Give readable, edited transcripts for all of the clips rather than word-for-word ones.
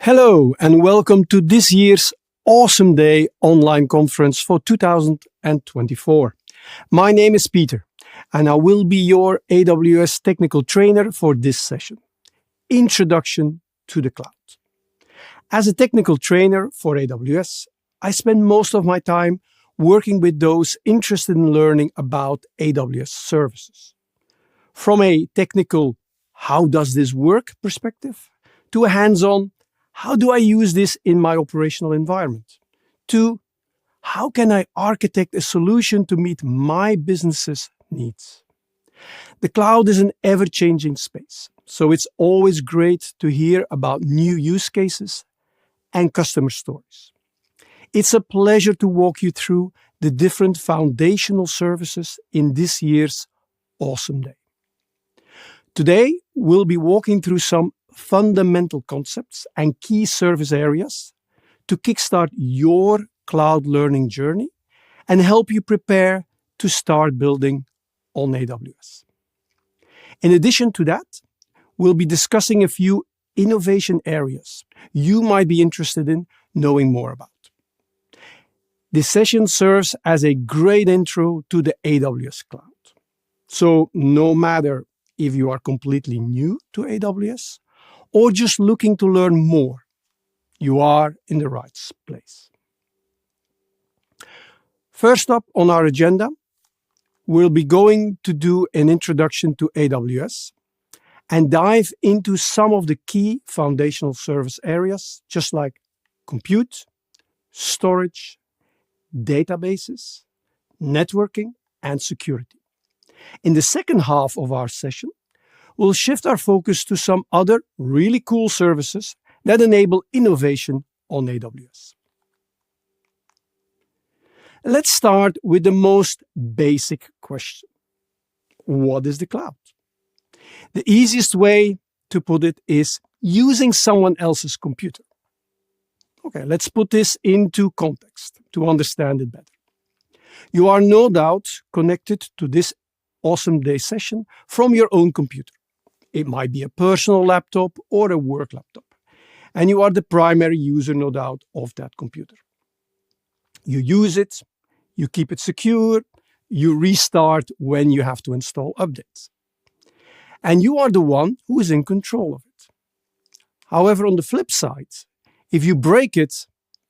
Hello and welcome to this year's Awesome Day online conference for 2024. My name is Peter and I will be your AWS technical trainer for this session, Introduction to the Cloud. As a technical trainer for AWS, I spend most of my time working with those interested in learning about AWS services. From a technical, how does this work perspective, to a hands-on, how do I use this in my operational environment? To how can I architect a solution to meet my business's needs? The cloud is an ever-changing space, so it's always great to hear about new use cases and customer stories. It's a pleasure to walk you through the different foundational services in this year's Awesome Day. Today, we'll be walking through some fundamental concepts and key service areas to kickstart your cloud learning journey and help you prepare to start building on AWS. In addition to that, we'll be discussing a few innovation areas you might be interested in knowing more about. This session serves as a great intro to the AWS cloud. So no matter if you are completely new to AWS or just looking to learn more, you are in the right place. First up on our agenda, we'll be going to do an introduction to AWS and dive into some of the key foundational service areas, just like compute, storage, databases, networking, and security. In the second half of our session, we'll shift our focus to some other really cool services that enable innovation on AWS. Let's start with the most basic question. What is the cloud? The easiest way to put it is using someone else's computer. Okay, let's put this into context to understand it better. You are no doubt connected to this Awesome Day session from your own computer. It might be a personal laptop or a work laptop, and you are the primary user, no doubt, of that computer. You use it, you keep it secure, you restart when you have to install updates. And you are the one who is in control of it. However, on the flip side, if you break it,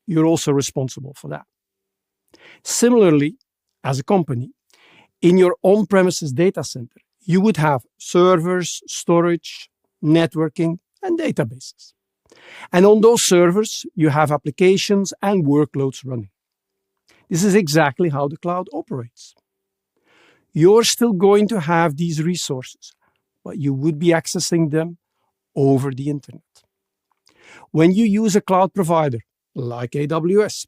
you're also responsible for that. Similarly, as a company, in your on-premises data center, you would have servers, storage, networking, and databases. And on those servers, you have applications and workloads running. This is exactly how the cloud operates. You're still going to have these resources, but you would be accessing them over the internet. When you use a cloud provider like AWS,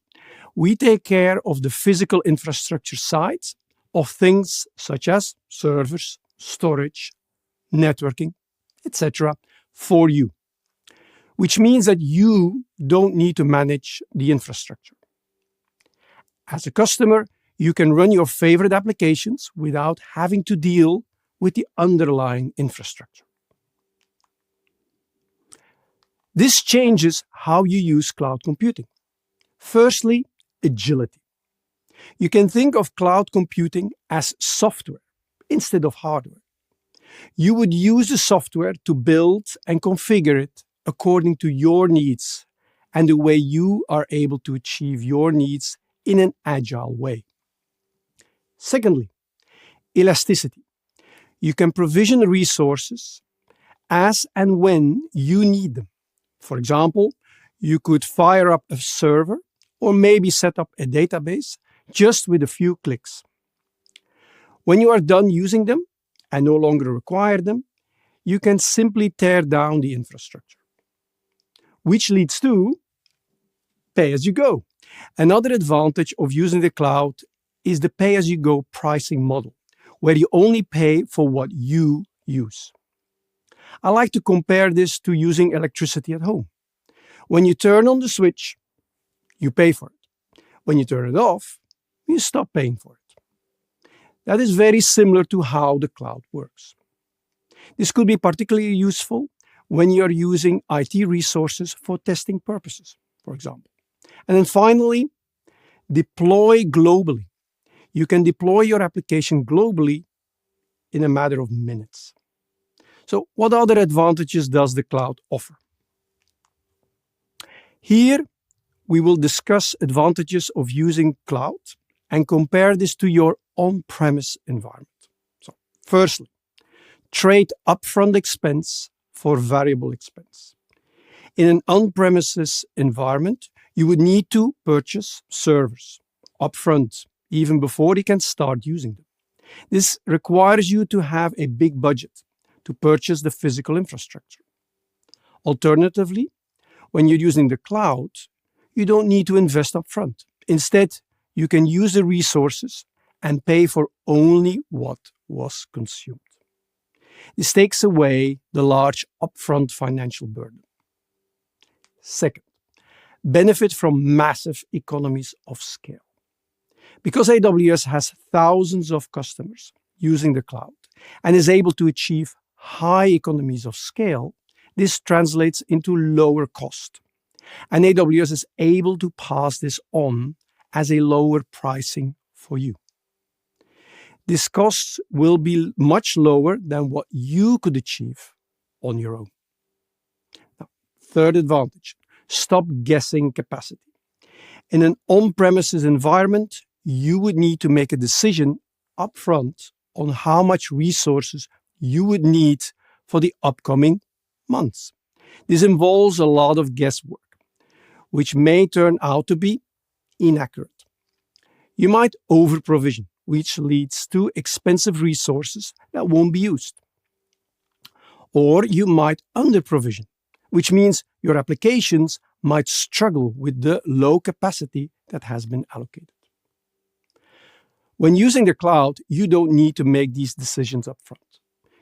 we take care of the physical infrastructure side of things such as servers, storage, networking, etc. for you, which means that you don't need to manage the infrastructure. As a customer, you can run your favorite applications without having to deal with the underlying infrastructure. This changes how you use cloud computing. Firstly, agility. You can think of cloud computing as software instead of hardware. You would use the software to build and configure it according to your needs and the way you are able to achieve your needs in an agile way. Secondly, elasticity. You can provision resources as and when you need them. For example, you could fire up a server or maybe set up a database just with a few clicks. When you are done using them and no longer require them, you can simply tear down the infrastructure, which leads to pay-as-you-go. Another advantage of using the cloud is the pay-as-you-go pricing model, where you only pay for what you use. I like to compare this to using electricity at home. When you turn on the switch, you pay for it. When you turn it off, you stop paying for it. That is very similar to how the cloud works. This could be particularly useful when you're using IT resources for testing purposes, for example. And then finally, deploy globally. You can deploy your application globally in a matter of minutes. So what other advantages does the cloud offer? Here, we will discuss advantages of using cloud and compare this to your on-premise environment. So, firstly, trade upfront expense for variable expense. In an on-premises environment, you would need to purchase servers upfront, even before you can start using them. This requires you to have a big budget to purchase the physical infrastructure. Alternatively, when you're using the cloud, you don't need to invest upfront. Instead, you can use the resources and pay for only what was consumed. This takes away the large upfront financial burden. Second, benefit from massive economies of scale. Because AWS has thousands of customers using the cloud and is able to achieve high economies of scale, this translates into lower cost. And AWS is able to pass this on as a lower pricing for you. These costs will be much lower than what you could achieve on your own. Now, third advantage, stop guessing capacity. In an on-premises environment, you would need to make a decision upfront on how much resources you would need for the upcoming months. This involves a lot of guesswork, which may turn out to be inaccurate. You might over-provision, which leads to expensive resources that won't be used. Or you might under-provision, which means your applications might struggle with the low capacity that has been allocated. When using the cloud, you don't need to make these decisions upfront.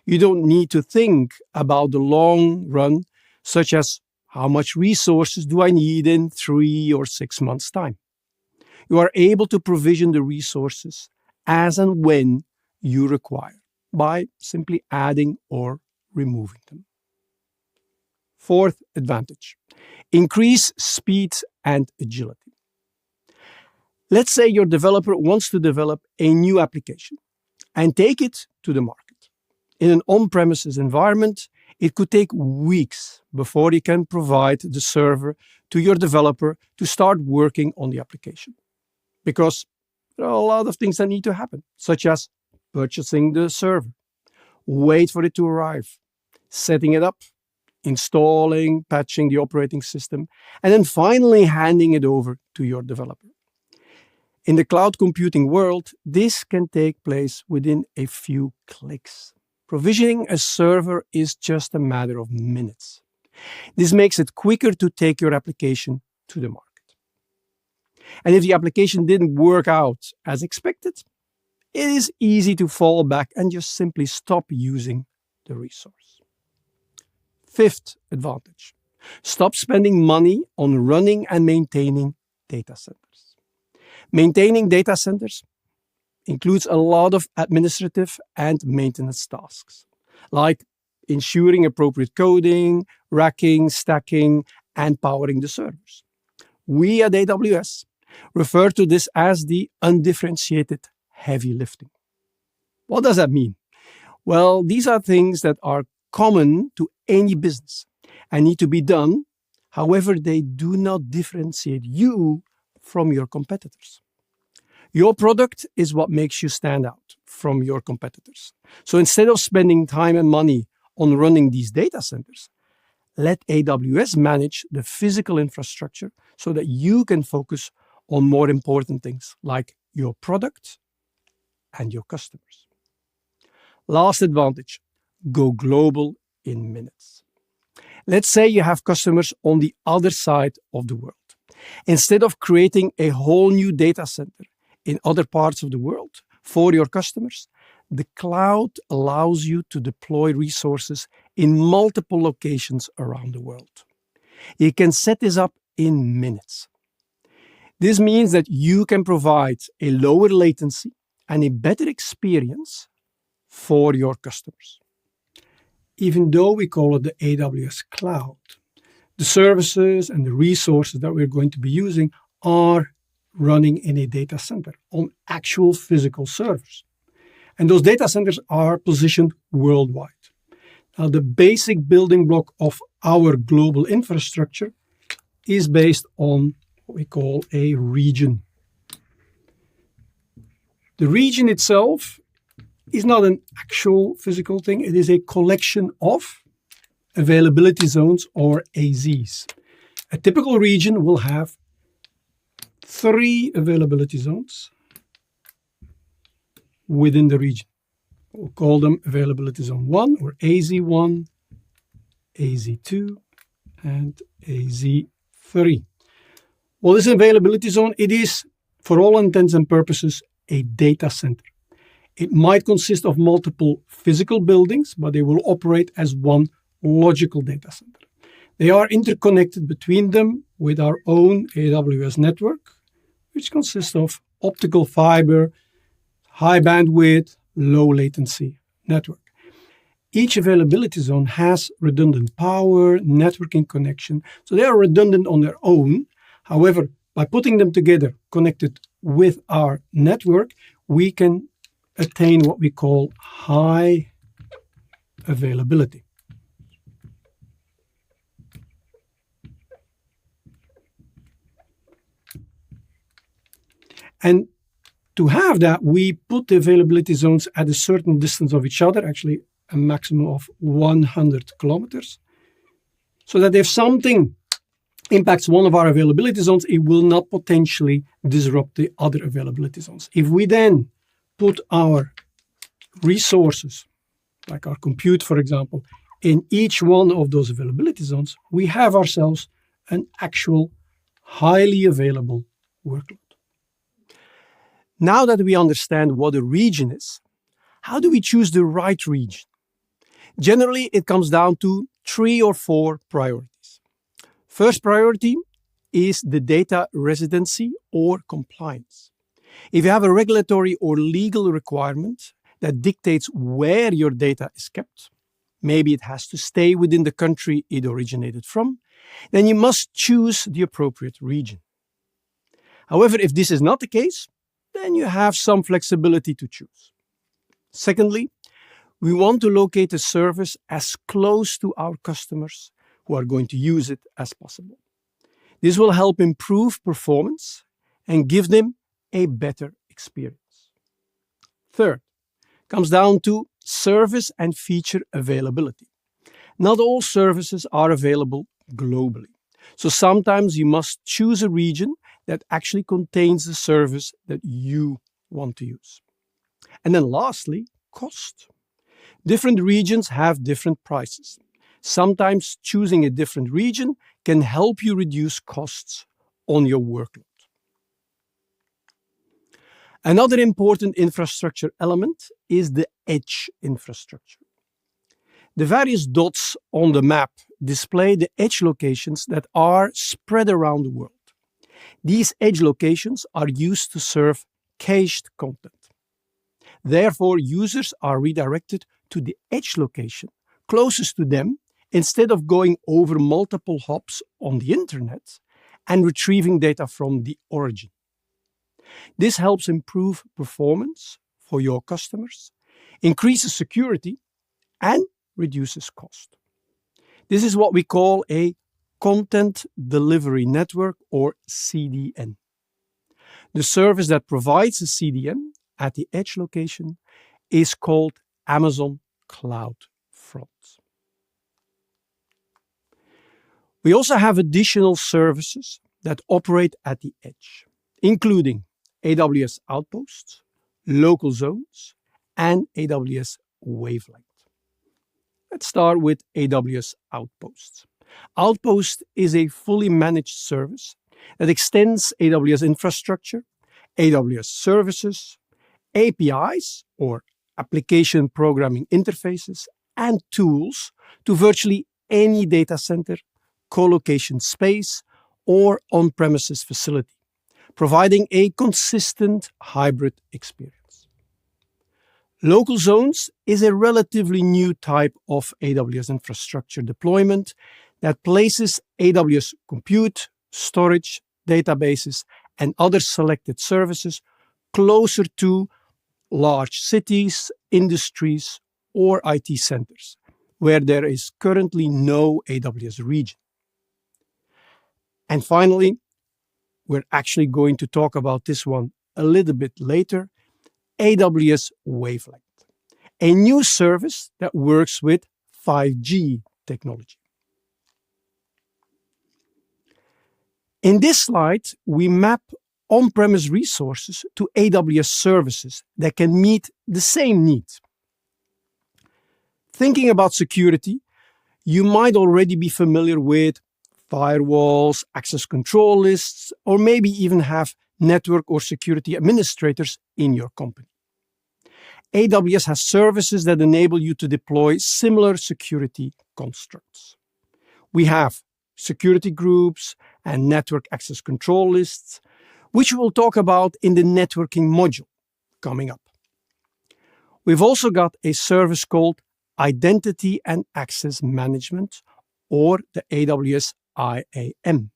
You don't need to think about the long run, such as how much resources do I need in 3 or 6 months' time. You are able to provision the resources as and when you require by simply adding or removing them. Fourth advantage, increase speed and agility. Let's say your developer wants to develop a new application and take it to the market. In an on-premises environment, it could take weeks before you can provide the server to your developer to start working on the application. Because there are a lot of things that need to happen, such as purchasing the server, wait for it to arrive, setting it up, installing, patching the operating system, and then finally handing it over to your developer. In the cloud computing world, this can take place within a few clicks. Provisioning a server is just a matter of minutes. This makes it quicker to take your application to the market. And if the application didn't work out as expected, it is easy to fall back and just simply stop using the resource. Fifth advantage, stop spending money on running and maintaining data centers. Maintaining data centers includes a lot of administrative and maintenance tasks, like ensuring appropriate coding, racking, stacking, and powering the servers. We at AWS refer to this as the undifferentiated heavy lifting. What does that mean? Well, these are things that are common to any business and need to be done. However, they do not differentiate you from your competitors. Your product is what makes you stand out from your competitors. So instead of spending time and money on running these data centers, let AWS manage the physical infrastructure so that you can focus on more important things like your product and your customers. Last advantage, go global in minutes. Let's say you have customers on the other side of the world. Instead of creating a whole new data center in other parts of the world for your customers, the cloud allows you to deploy resources in multiple locations around the world. You can set this up in minutes. This means that you can provide a lower latency and a better experience for your customers. even though we call it the AWS cloud, the services and the resources that we're going to be using are running in a data center on actual physical servers. And those data centers are positioned worldwide. Now, the basic building block of our global infrastructure is based on what we call a region. The region itself is not an actual physical thing. It is a collection of availability zones, or AZs. A typical region will have 3 availability zones within the region. We'll call them availability zone 1 or AZ1, AZ2, and AZ3. Well, this availability zone, it is, for all intents and purposes, a data center. It might consist of multiple physical buildings, but they will operate as one logical data center. They are interconnected between them with our own AWS network, which consists of optical fiber, high bandwidth, low latency network. Each availability zone has redundant power, networking connection, so they are redundant on their own. However, by putting them together, connected with our network, we can attain what we call high availability. And to have that, we put the availability zones at a certain distance of each other, actually a maximum of 100 kilometers, so that if something impacts one of our availability zones, it will not potentially disrupt the other availability zones. If we then put our resources, like our compute, for example, in each one of those availability zones, we have ourselves an actual highly available workload. Now that we understand what a region is, how do we choose the right region? Generally, it comes down to 3 or 4 priorities. First priority is the data residency or compliance. If you have a regulatory or legal requirement that dictates where your data is kept, maybe it has to stay within the country it originated from, then you must choose the appropriate region. However, if this is not the case, then you have some flexibility to choose. Secondly, we want to locate a service as close to our customers who are going to use it as possible. This will help improve performance and give them a better experience. Third, comes down to service and feature availability. Not all services are available globally, so sometimes you must choose a region that actually contains the service that you want to use. And then lastly, cost. Different regions have different prices. Sometimes choosing a different region can help you reduce costs on your workload. Another important infrastructure element is the edge infrastructure. The various dots on the map display the edge locations that are spread around the world. These edge locations are used to serve cached content. Therefore, users are redirected to the edge location closest to them instead of going over multiple hops on the internet and retrieving data from the origin. This helps improve performance for your customers, increases security, and reduces cost. This is what we call a Content Delivery Network, or CDN. The service that provides a CDN at the edge location is called Amazon CloudFront. We also have additional services that operate at the edge, including AWS Outposts, Local Zones, and AWS Wavelength. Let's start with AWS Outposts. Outpost is a fully managed service that extends AWS infrastructure, AWS services, APIs, or application programming interfaces, and tools to virtually any data center, co-location space, or on-premises facility, providing a consistent hybrid experience. Local zones is a relatively new type of AWS infrastructure deployment that places AWS compute, storage, databases, and other selected services closer to large cities, industries, or IT centers, where there is currently no AWS region. And finally, we're actually going to talk about this one a little bit later, AWS Wavelength, a new service that works with 5G technology. In this slide, we map on-premise resources to AWS services that can meet the same needs. Thinking about security, you might already be familiar with firewalls, access control lists, or maybe even have network or security administrators in your company. AWS has services that enable you to deploy similar security constructs. We have security groups and network access control lists, which we'll talk about in the networking module coming up. We've also got a service called Identity and Access Management, or the AWS IAM,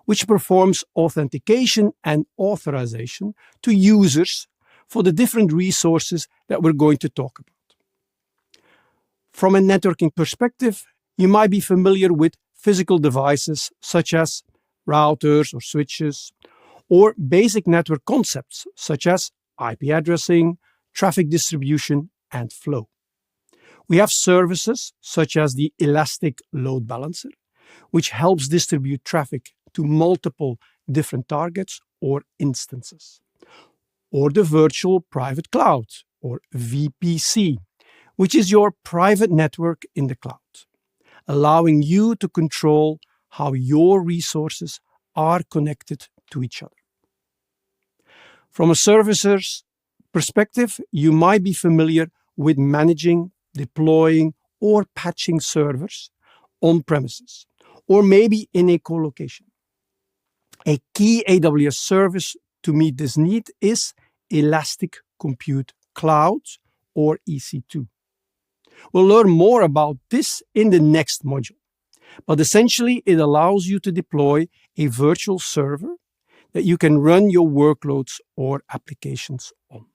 which performs authentication and authorization to users for the different resources that we're going to talk about. From a networking perspective, you might be familiar with physical devices such as routers or switches, or basic network concepts such as IP addressing, traffic distribution, and flow. We have services such as the Elastic Load Balancer, which helps distribute traffic to multiple different targets or instances, or the Virtual Private Cloud, or VPC, which is your private network in the cloud, allowing you to control how your resources are connected to each other. From a servicer's perspective, you might be familiar with managing, deploying, or patching servers on premises, or maybe in a co-location. A key AWS service to meet this need is Elastic Compute Cloud, or EC2. We'll learn more about this in the next module, but essentially it allows you to deploy a virtual server that you can run your workloads or applications on.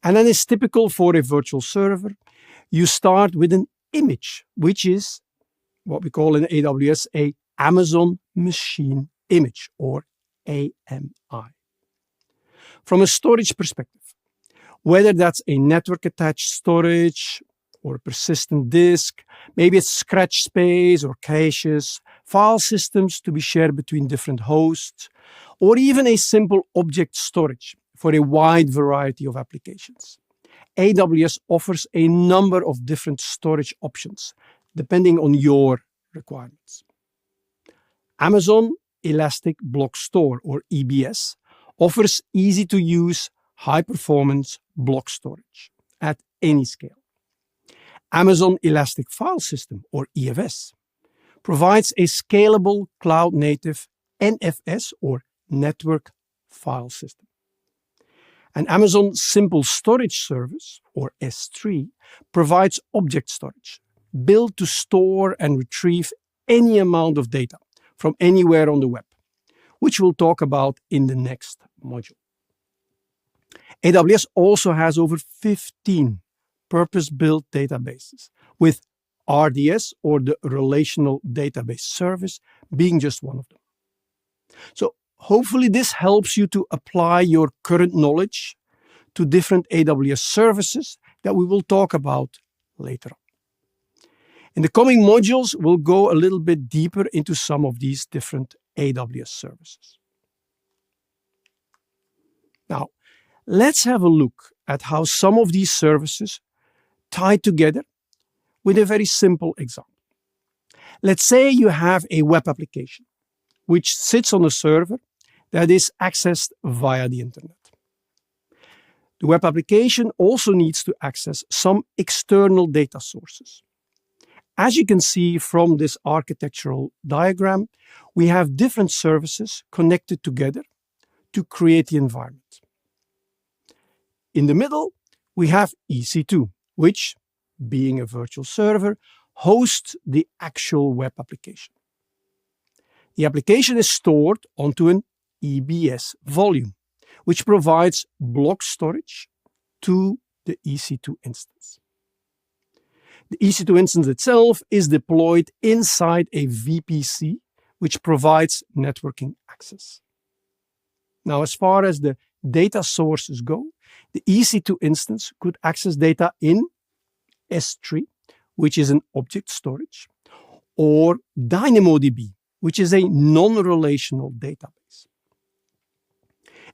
And then it's typical for a virtual server, you start with an image, which is what we call in AWS a Amazon Machine Image, or AMI. From a storage perspective, whether that's a network-attached storage or a persistent disk, maybe it's scratch space or caches, file systems to be shared between different hosts, or even a simple object storage for a wide variety of applications. AWS offers a number of different storage options depending on your requirements. Amazon Elastic Block Store, or EBS, offers easy-to-use, high-performance block storage at any scale. Amazon Elastic File System, or EFS, provides a scalable cloud-native NFS, or Network File System. And Amazon Simple Storage Service, or S3, provides object storage, built to store and retrieve any amount of data from anywhere on the web, which we'll talk about in the next module. AWS also has over 15 purpose-built databases, with RDS, or the Relational Database Service, being just one of them. So hopefully this helps you to apply your current knowledge to different AWS services that we will talk about later on. In the coming modules, we'll go a little bit deeper into some of these different AWS services. Now, let's have a look at how some of these services tie together with a very simple example. Let's say you have a web application which sits on a server that is accessed via the internet. The web application also needs to access some external data sources. As you can see from this architectural diagram, we have different services connected together to create the environment. In the middle, we have EC2, which, being a virtual server, hosts the actual web application. The application is stored onto an EBS volume, which provides block storage to the EC2 instance. The EC2 instance itself is deployed inside a VPC, which provides networking access. Now, as far as the data sources go, the EC2 instance could access data in S3, which is an object storage, or DynamoDB, which is a non-relational database.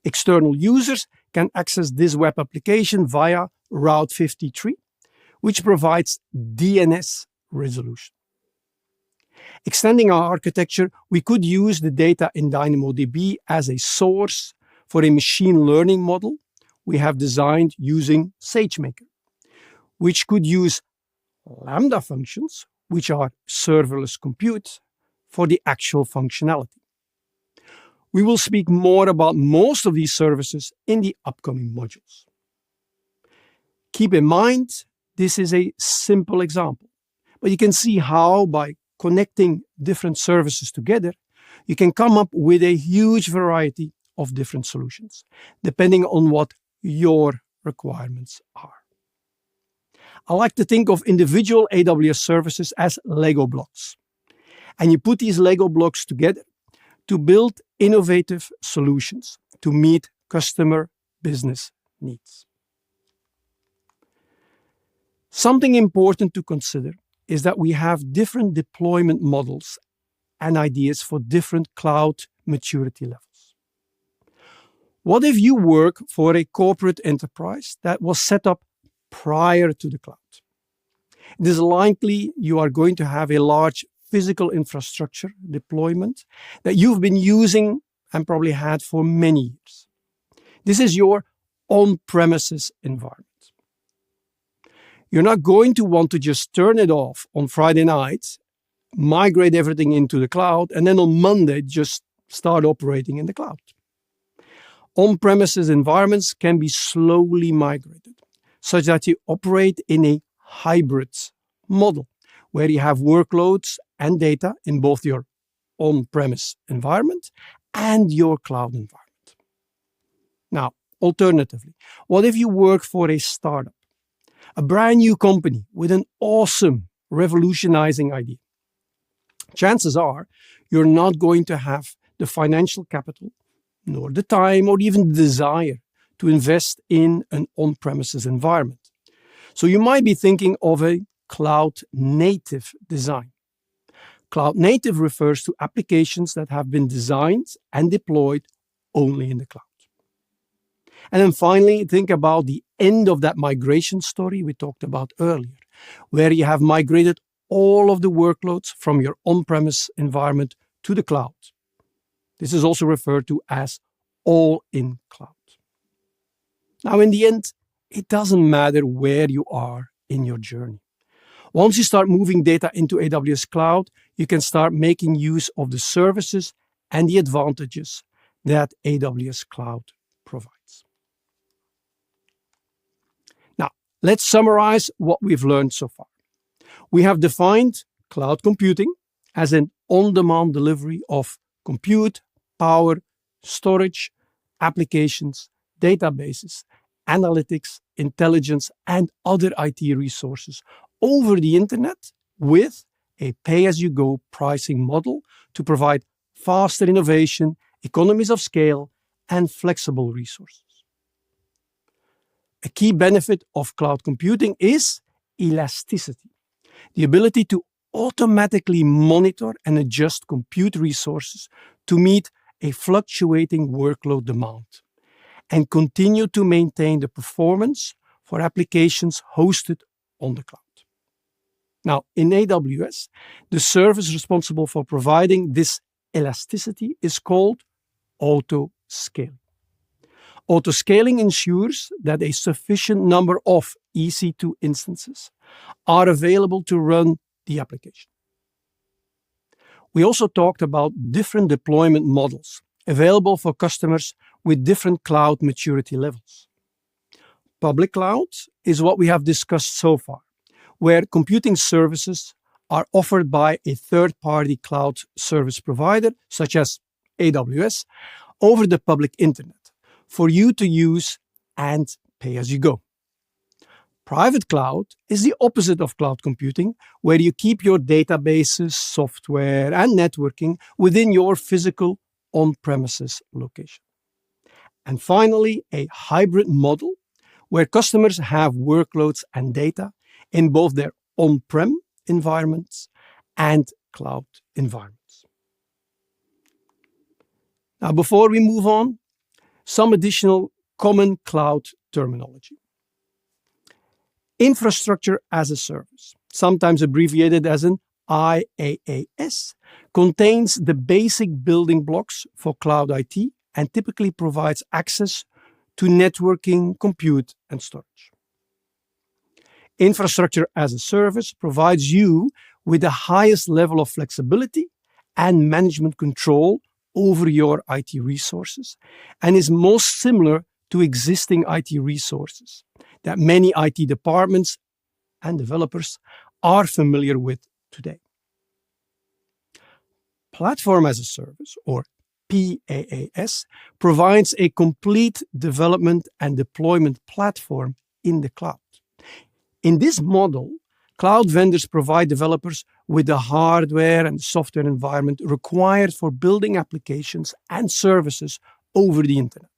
External users can access this web application via Route 53, which provides DNS resolution. Extending our architecture, we could use the data in DynamoDB as a source for a machine learning model we have designed using SageMaker, which could use Lambda functions, which are serverless compute, for the actual functionality. We will speak more about most of these services in the upcoming modules. Keep in mind, this is a simple example, but you can see how by connecting different services together, you can come up with a huge variety of different solutions, depending on what your requirements are. I like to think of individual AWS services as Lego blocks. And you put these Lego blocks together to build innovative solutions to meet customer business needs. Something important to consider is that we have different deployment models and ideas for different cloud maturity levels. What if you work for a corporate enterprise that was set up prior to the cloud? It is likely you are going to have a large physical infrastructure deployment that you've been using and probably had for many years. This is your on-premises environment. You're not going to want to just turn it off on Friday night, migrate everything into the cloud, and then on Monday just start operating in the cloud. On-premises environments can be slowly migrated, such that you operate in a hybrid model, where you have workloads and data in both your on-premise environment and your cloud environment. Now, alternatively, what if you work for a startup, a brand new company with an awesome, revolutionizing idea? Chances are you're not going to have the financial capital, nor the time, or even the desire to invest in an on-premises environment. So you might be thinking of a cloud-native design. Cloud-native refers to applications that have been designed and deployed only in the cloud. And then finally, think about the end of that migration story we talked about earlier, where you have migrated all of the workloads from your on-premise environment to the cloud. This is also referred to as all-in cloud. Now, in the end, it doesn't matter where you are in your journey. Once you start moving data into AWS Cloud, you can start making use of the services and the advantages that AWS Cloud provides. Now, let's summarize what we've learned so far. We have defined cloud computing as an on-demand delivery of compute, power, storage, applications, databases, analytics, intelligence, and other IT resources over the internet with a pay-as-you-go pricing model to provide faster innovation, economies of scale, and flexible resources. A key benefit of cloud computing is elasticity, the ability to automatically monitor and adjust compute resources to meet a fluctuating workload demand and continue to maintain the performance for applications hosted on the cloud. Now, in AWS, the service responsible for providing this elasticity is called auto-scaling. Auto-scaling ensures that a sufficient number of EC2 instances are available to run the application. We also talked about different deployment models available for customers with different cloud maturity levels. Public cloud is what we have discussed so far, where computing services are offered by a third-party cloud service provider, such as AWS, over the public internet for you to use and pay as you go. Private cloud is the opposite of cloud computing, where you keep your databases, software, and networking within your physical on-premises location. And finally, a hybrid model where customers have workloads and data in both their on-prem environments and cloud environments. Now, before we move on, some additional common cloud terminology. Infrastructure as a service, sometimes abbreviated as an IaaS, contains the basic building blocks for cloud IT and typically provides access to networking, compute, and storage. Infrastructure as a service provides you with the highest level of flexibility and management control over your IT resources and is most similar to existing IT resources that many IT departments and developers are familiar with today. Platform as a service, or PaaS, provides a complete development and deployment platform in the cloud. In this model, cloud vendors provide developers with the hardware and software environment required for building applications and services over the internet.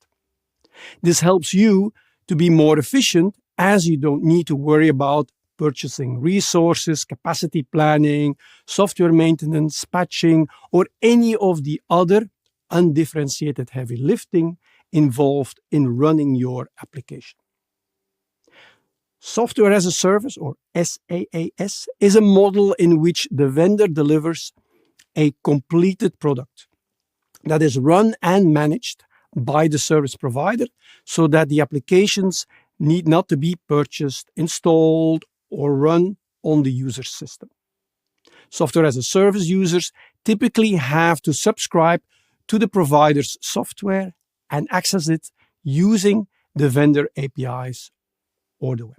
This helps you to be more efficient, as you don't need to worry about purchasing resources, capacity planning, software maintenance, patching, or any of the other undifferentiated heavy lifting involved in running your application. Software as a service, or SaaS, is a model in which the vendor delivers a completed product that is run and managed by the service provider so that the applications need not to be purchased, installed, or run on the user's system. Software as a service users typically have to subscribe to the provider's software and access it using the vendor APIs or the web.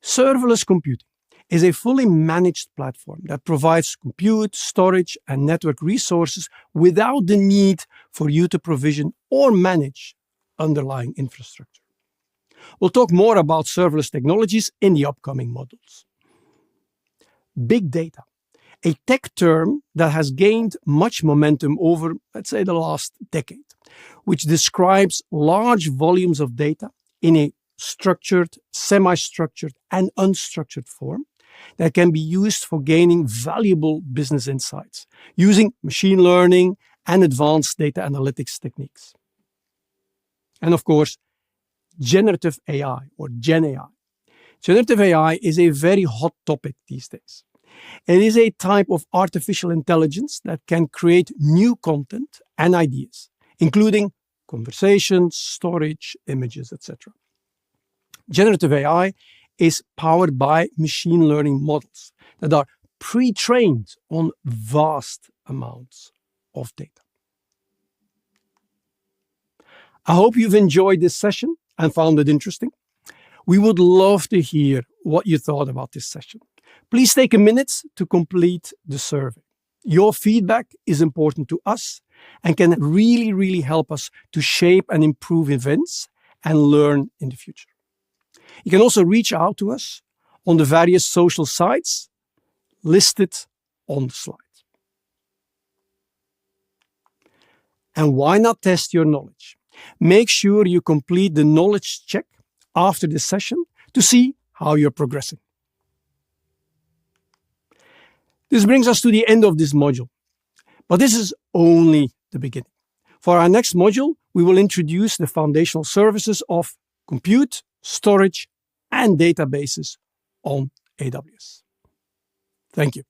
Serverless computing is a fully managed platform that provides compute, storage, and network resources without the need for you to provision or manage underlying infrastructure. We'll talk more about serverless technologies in the upcoming modules. Big data, a tech term that has gained much momentum over, let's say, the last decade, which describes large volumes of data in a structured, semi-structured, and unstructured form that can be used for gaining valuable business insights using machine learning and advanced data analytics techniques. And of course, generative AI, or Gen AI. Generative AI is a very hot topic these days. It is a type of artificial intelligence that can create new content and ideas, including conversations, storage, images, etc. Generative AI is powered by machine learning models that are pre-trained on vast amounts of data. I hope you've enjoyed this session and found it interesting. We would love to hear what you thought about this session. Please take a minute to complete the survey. Your feedback is important to us and can really help us to shape and improve events and learn in the future. You can also reach out to us on the various social sites listed on the slide. And why not test your knowledge? Make sure you complete the knowledge check after this session to see how you're progressing. This brings us to the end of this module, but this is only the beginning. For our next module, we will introduce the foundational services of compute, storage, and databases on AWS. Thank you.